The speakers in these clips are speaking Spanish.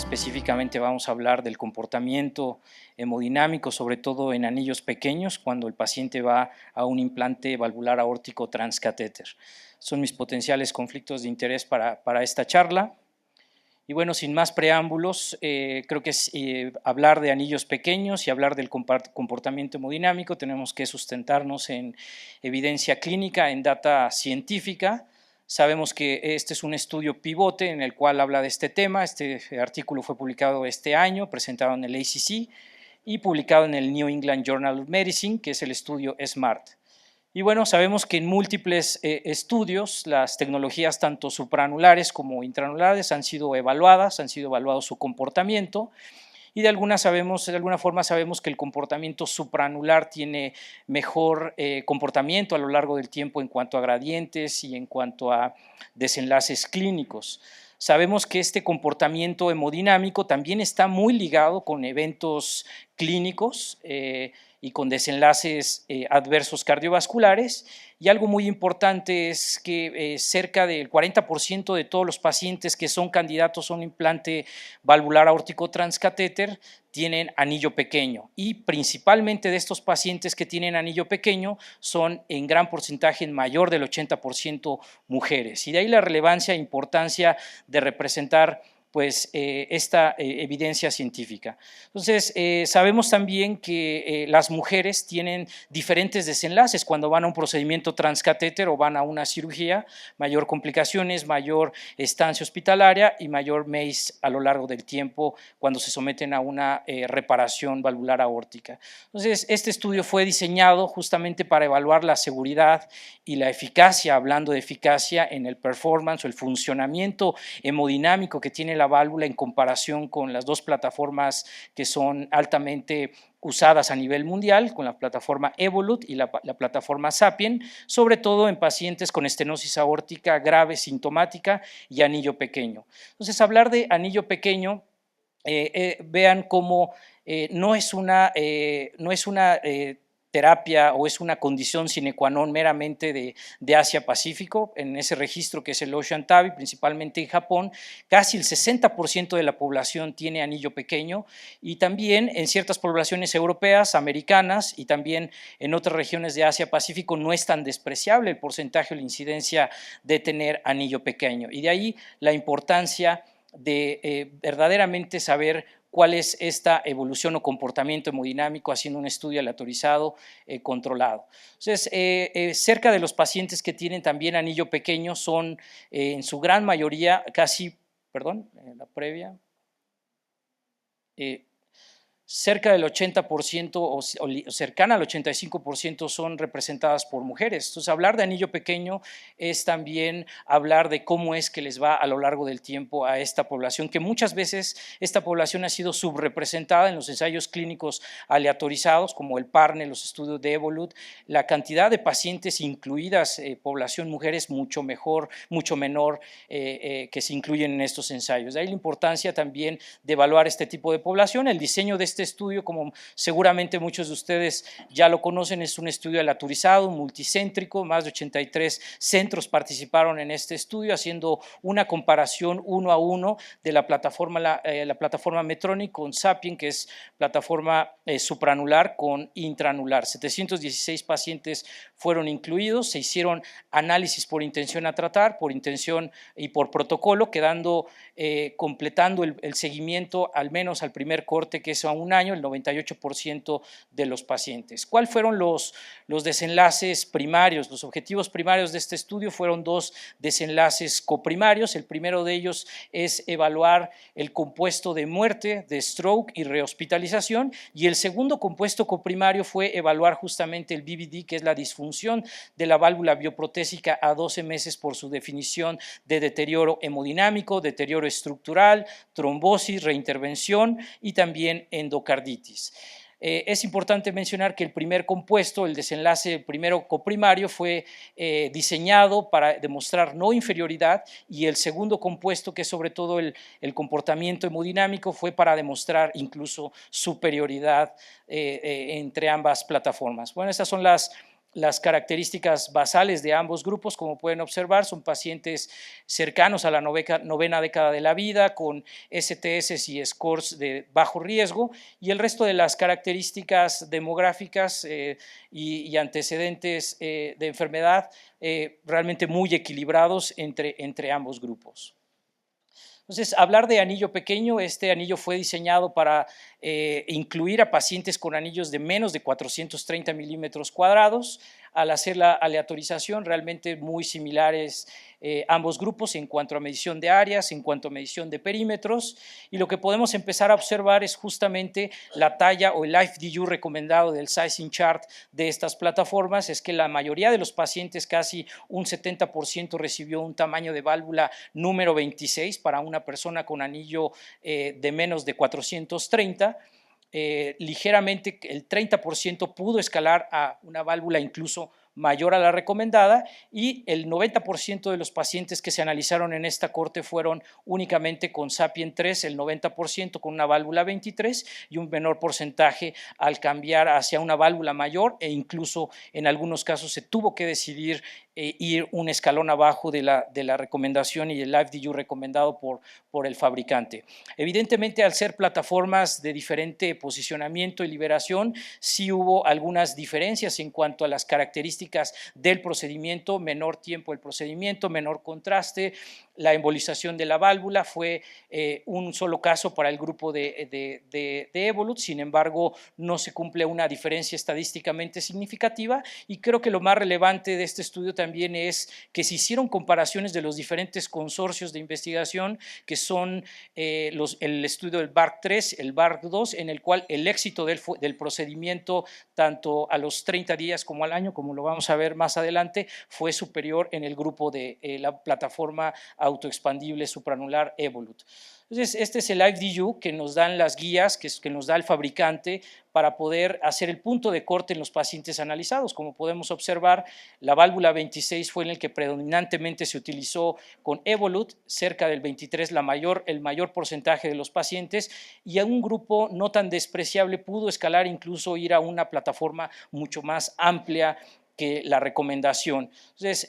Específicamente vamos a hablar del comportamiento hemodinámico, sobre todo en anillos pequeños, cuando el paciente va a un implante valvular aórtico transcatéter. Son mis potenciales conflictos de interés para esta charla. Y bueno, sin más preámbulos, creo que es hablar de anillos pequeños y hablar del comportamiento hemodinámico, tenemos que sustentarnos en evidencia clínica, en data científica. Sabemos que este es un estudio pivote en el cual habla de este tema. Este artículo fue publicado este año, presentado en el ACC y publicado en el New England Journal of Medicine, que es el estudio SMART. Y bueno, sabemos que en múltiples estudios las tecnologías tanto supranulares como intranulares han sido evaluadas, han sido evaluado su comportamiento y de alguna forma sabemos que el comportamiento supranular tiene mejor comportamiento a lo largo del tiempo en cuanto a gradientes y en cuanto a desenlaces clínicos. Sabemos que este comportamiento hemodinámico también está muy ligado con eventos clínicos y con desenlaces adversos cardiovasculares, y algo muy importante es que cerca del 40% de todos los pacientes que son candidatos a un implante valvular aórtico transcatéter tienen anillo pequeño, y principalmente de estos pacientes que tienen anillo pequeño son en gran porcentaje, en mayor del 80%, mujeres, y de ahí la relevancia e importancia de representar pues esta evidencia científica. Entonces, sabemos también que las mujeres tienen diferentes desenlaces cuando van a un procedimiento transcatéter o van a una cirugía, mayor complicaciones, mayor estancia hospitalaria y mayor MACE a lo largo del tiempo cuando se someten a una reparación valvular aórtica. Entonces, este estudio fue diseñado justamente para evaluar la seguridad y la eficacia, hablando de eficacia en el performance o el funcionamiento hemodinámico que tiene la válvula en comparación con las dos plataformas que son altamente usadas a nivel mundial, con la plataforma Evolut y la plataforma Sapien, sobre todo en pacientes con estenosis aórtica grave sintomática y anillo pequeño. Entonces, hablar de anillo pequeño, vean cómo no es una terapia o es una condición sine qua non meramente de Asia-Pacífico. En ese registro que es el Ocean TAVI, principalmente en Japón, casi el 60% de la población tiene anillo pequeño, y también en ciertas poblaciones europeas, americanas y también en otras regiones de Asia-Pacífico no es tan despreciable el porcentaje o la incidencia de tener anillo pequeño, y de ahí la importancia de verdaderamente saber cuál es esta evolución o comportamiento hemodinámico haciendo un estudio aleatorizado controlado. Entonces, cerca de los pacientes que tienen también anillo pequeño son en su gran mayoría cerca del 80% o cercana al 85% son representadas por mujeres. Entonces, hablar de anillo pequeño es también hablar de cómo es que les va a lo largo del tiempo a esta población, que muchas veces esta población ha sido subrepresentada en los ensayos clínicos aleatorizados, como el PARNE, los estudios de Evolut. La cantidad de pacientes incluidas, población mujeres, mucho menor que se incluyen en estos ensayos. De ahí la importancia también de evaluar este tipo de población. El diseño de este estudio, como seguramente muchos de ustedes ya lo conocen, es un estudio aleatorizado, multicéntrico. Más de 83 centros participaron en este estudio, haciendo una comparación 1 a 1 de la plataforma Medtronic con Sapien, que es plataforma supranular con intranular. 716 pacientes fueron incluidos, se hicieron análisis por intención a tratar, por intención y por protocolo, quedando completando el seguimiento al menos al primer corte, que es a un año, el 98% de los pacientes. ¿Cuáles fueron los desenlaces primarios? Los objetivos primarios de este estudio fueron dos desenlaces coprimarios. El primero de ellos es evaluar el compuesto de muerte, de stroke y rehospitalización, y el segundo compuesto coprimario fue evaluar justamente el BVD, que es la disfunción de la válvula bioprotésica a 12 meses por su definición de deterioro hemodinámico, deterioro estructural, trombosis, reintervención y también endocarditis. Es importante mencionar que el primer compuesto, el desenlace primero coprimario, fue diseñado para demostrar no inferioridad, y el segundo compuesto, que es sobre todo el comportamiento hemodinámico, fue para demostrar incluso superioridad entre ambas plataformas. Bueno, estas son las Las características basales de ambos grupos, como pueden observar, son pacientes cercanos a la novena década de la vida, con STS y scores de bajo riesgo, y el resto de las características demográficas y antecedentes de enfermedad realmente muy equilibrados entre ambos grupos. Entonces, hablar de anillo pequeño, este anillo fue diseñado para incluir a pacientes con anillos de menos de 430 milímetros cuadrados. Al hacer la aleatorización, realmente muy similares ambos grupos en cuanto a medición de áreas, en cuanto a medición de perímetros, y lo que podemos empezar a observar es justamente la talla o el LifeDU recomendado del sizing chart de estas plataformas, es que la mayoría de los pacientes, casi un 70%, recibió un tamaño de válvula número 26 para una persona con anillo de menos de 430. Ligeramente el 30% pudo escalar a una válvula incluso mayor a la recomendada, y el 90% de los pacientes que se analizaron en esta corte fueron únicamente con Sapien 3, el 90% con una válvula 23 y un menor porcentaje al cambiar hacia una válvula mayor, e incluso en algunos casos se tuvo que decidir ir un escalón abajo de la recomendación y el LifeDU recomendado por el fabricante. Evidentemente, al ser plataformas de diferente posicionamiento y liberación, sí hubo algunas diferencias en cuanto a las características del procedimiento: menor tiempo del procedimiento, menor contraste. La embolización de la válvula fue un solo caso para el grupo de Evolut, sin embargo, no se cumple una diferencia estadísticamente significativa, y creo que lo más relevante de este estudio también es que se hicieron comparaciones de los diferentes consorcios de investigación, que son el estudio del BARC-3, el BARC-2, en el cual el éxito del procedimiento, tanto a los 30 días como al año, como lo vamos a ver más adelante, fue superior en el grupo de la plataforma autoexpandible supranular Evolut. Entonces, este es el LifeDU que nos dan las guías, que nos da el fabricante para poder hacer el punto de corte en los pacientes analizados. Como podemos observar, la válvula 26 fue en el que predominantemente se utilizó con Evolut, cerca del 23 el mayor porcentaje de los pacientes, y a un grupo no tan despreciable pudo escalar, incluso ir a una plataforma mucho más amplia que la recomendación. Entonces,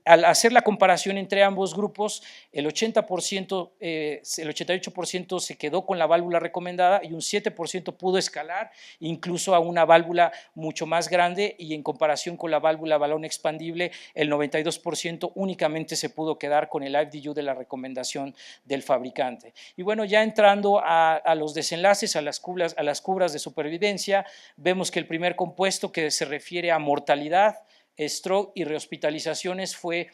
al hacer la comparación entre ambos grupos, el 88% se quedó con la válvula recomendada y un 7% pudo escalar incluso a una válvula mucho más grande, y en comparación con la válvula balón expandible, el 92% únicamente se pudo quedar con el LifeDU de la recomendación del fabricante. Y bueno, ya entrando a los desenlaces, a las curvas de supervivencia, vemos que el primer compuesto, que se refiere a mortalidad, stroke y rehospitalizaciones, fue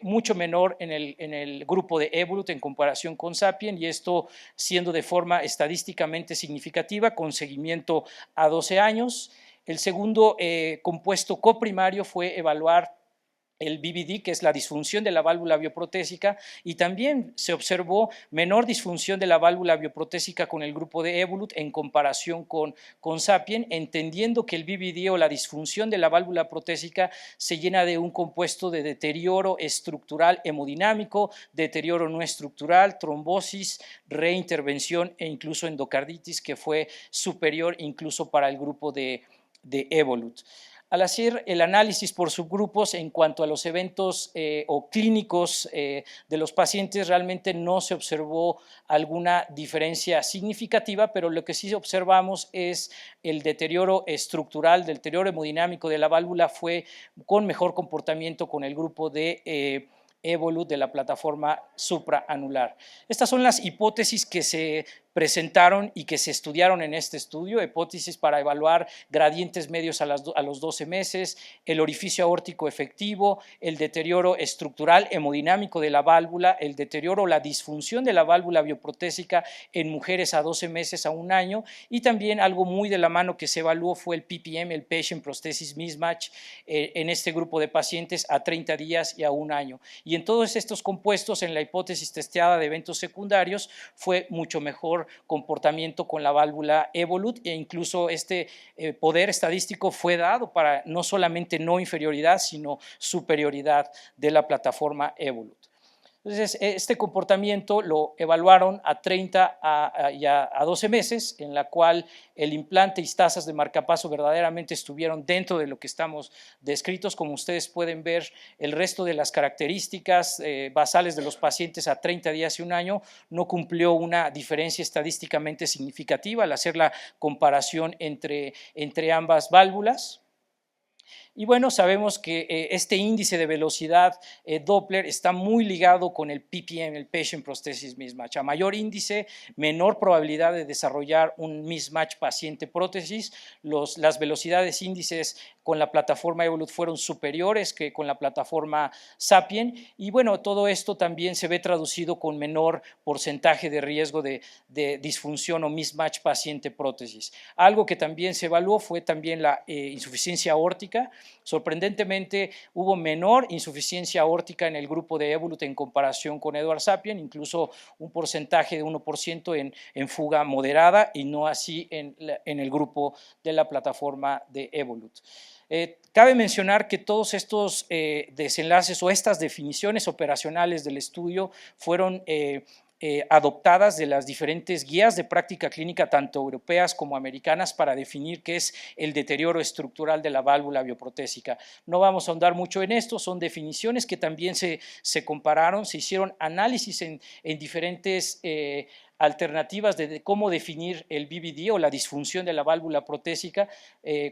mucho menor en el grupo de Evolut en comparación con Sapien, y esto siendo de forma estadísticamente significativa, con seguimiento a 12 años. El segundo compuesto coprimario fue evaluar el BVD, que es la disfunción de la válvula bioprotésica, y también se observó menor disfunción de la válvula bioprotésica con el grupo de Evolut en comparación con Sapien, entendiendo que el BVD o la disfunción de la válvula protésica se llena de un compuesto de deterioro estructural hemodinámico, deterioro no estructural, trombosis, reintervención e incluso endocarditis, que fue superior incluso para el grupo de Evolut. Al hacer el análisis por subgrupos en cuanto a los eventos o clínicos de los pacientes, realmente no se observó alguna diferencia significativa, pero lo que sí observamos es el deterioro estructural, del deterioro hemodinámico de la válvula fue con mejor comportamiento con el grupo de Evolut de la plataforma supraanular. Estas son las hipótesis que se presentaron y que se estudiaron en este estudio: hipótesis para evaluar gradientes medios a los 12 meses, el orificio aórtico efectivo, el deterioro estructural hemodinámico de la válvula, el deterioro o la disfunción de la válvula bioprotésica en mujeres a 12 meses a un año, y también algo muy de la mano que se evaluó fue el PPM, el Patient Prosthesis Mismatch, en este grupo de pacientes a 30 días y a un año. Y en todos estos compuestos, en la hipótesis testeada de eventos secundarios, fue mucho mejor comportamiento con la válvula Evolut, e incluso este poder estadístico fue dado para no solamente no inferioridad, sino superioridad de la plataforma Evolut. Entonces, este comportamiento lo evaluaron a 30 y a 12 meses, en la cual el implante y tasas de marcapaso verdaderamente estuvieron dentro de lo que estamos descritos. Como ustedes pueden ver, el resto de las características basales de los pacientes a 30 días y un año no cumplió una diferencia estadísticamente significativa al hacer la comparación entre ambas válvulas. Y bueno, sabemos que este índice de velocidad Doppler está muy ligado con el PPM, el Patient Prosthesis Mismatch. A mayor índice, menor probabilidad de desarrollar un mismatch paciente-prótesis. Las velocidades índices con la plataforma Evolut fueron superiores que con la plataforma Sapien. Y bueno, todo esto también se ve traducido con menor porcentaje de riesgo de disfunción o mismatch paciente-prótesis. Algo que también se evaluó fue también la insuficiencia aórtica. Sorprendentemente, hubo menor insuficiencia aórtica en el grupo de Evolut en comparación con Edwards Sapien, incluso un porcentaje de 1% en fuga moderada y no así en el grupo de la plataforma de Evolut. Cabe mencionar que todos estos desenlaces o estas definiciones operacionales del estudio fueron adoptadas de las diferentes guías de práctica clínica, tanto europeas como americanas, para definir qué es el deterioro estructural de la válvula bioprotésica. No vamos a ahondar mucho en esto, son definiciones que también se compararon, se hicieron análisis en diferentes alternativas de cómo definir el BVD o la disfunción de la válvula protésica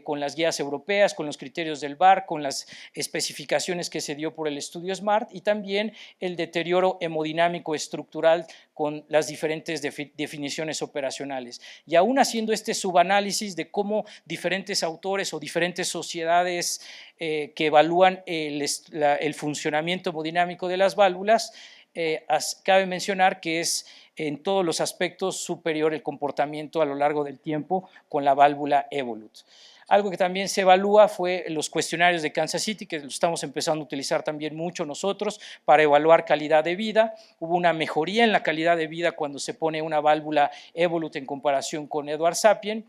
con las guías europeas, con los criterios del VAR, con las especificaciones que se dio por el estudio SMART y también el deterioro hemodinámico estructural con las diferentes definiciones operacionales. Y aún haciendo este subanálisis de cómo diferentes autores o diferentes sociedades que evalúan el funcionamiento hemodinámico de las válvulas, cabe mencionar que es en todos los aspectos superior el comportamiento a lo largo del tiempo con la válvula Evolut. Algo que también se evalúa fue los cuestionarios de Kansas City, que los estamos empezando a utilizar también mucho nosotros para evaluar calidad de vida. Hubo una mejoría en la calidad de vida cuando se pone una válvula Evolut en comparación con Edwards Sapien,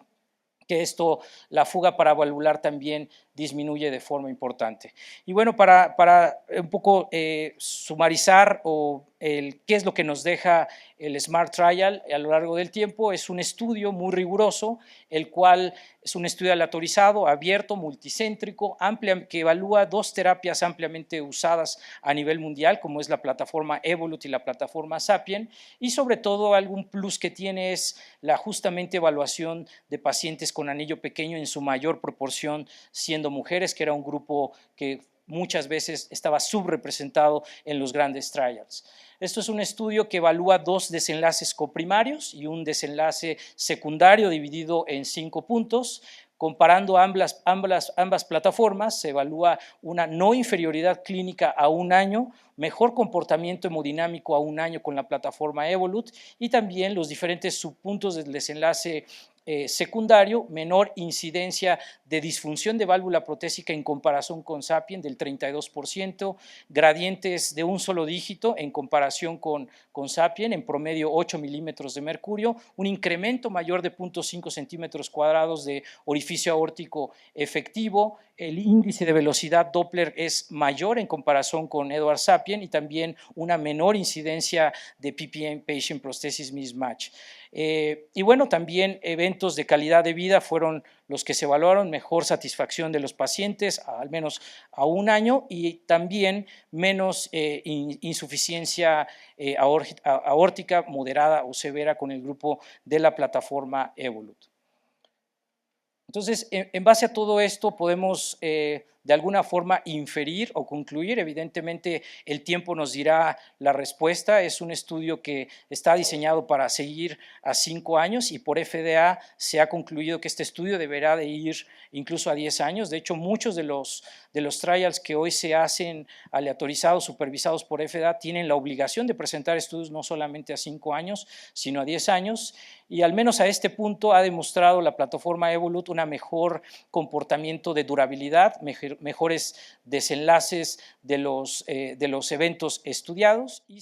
que la fuga paravalvular también disminuye de forma importante. Y bueno, para un poco sumarizar qué es lo que nos deja el SMART Trial a lo largo del tiempo, es un estudio muy riguroso, el cual es un estudio aleatorizado, abierto, multicéntrico, que evalúa dos terapias ampliamente usadas a nivel mundial, como es la plataforma Evolut y la plataforma Sapien, y sobre todo algún plus que tiene es la justamente evaluación de pacientes con anillo pequeño en su mayor proporción siendo mujeres, que era un grupo que muchas veces estaba subrepresentado en los grandes trials. Esto es un estudio que evalúa dos desenlaces coprimarios y un desenlace secundario dividido en 5 puntos. Comparando ambas plataformas, se evalúa una no inferioridad clínica a un año, mejor comportamiento hemodinámico a un año con la plataforma Evolut y también los diferentes subpuntos del desenlace secundario, menor incidencia de disfunción de válvula protésica en comparación con Sapien del 32%, gradientes de un solo dígito en comparación con Sapien, en promedio 8 milímetros de mercurio, un incremento mayor de 0.5 centímetros cuadrados de orificio aórtico efectivo, el índice de velocidad Doppler es mayor en comparación con Edwards Sapien y también una menor incidencia de PPM, Patient Prosthesis Mismatch. Y bueno, también eventos de calidad de vida fueron los que se evaluaron, mejor satisfacción de los pacientes, al menos a un año, y también menos insuficiencia aórtica moderada o severa con el grupo de la plataforma Evolut. Entonces, en base a todo esto podemos de alguna forma inferir o concluir. Evidentemente, el tiempo nos dirá la respuesta. Es un estudio que está diseñado para seguir a 5 años y por FDA se ha concluido que este estudio deberá de ir incluso a 10 años. De hecho, muchos de los trials que hoy se hacen aleatorizados, supervisados por FDA, tienen la obligación de presentar estudios no solamente a 5 años, sino a 10 años. Y al menos a este punto ha demostrado la plataforma Evolut un mejor comportamiento de durabilidad, mejores desenlaces de los eventos estudiados y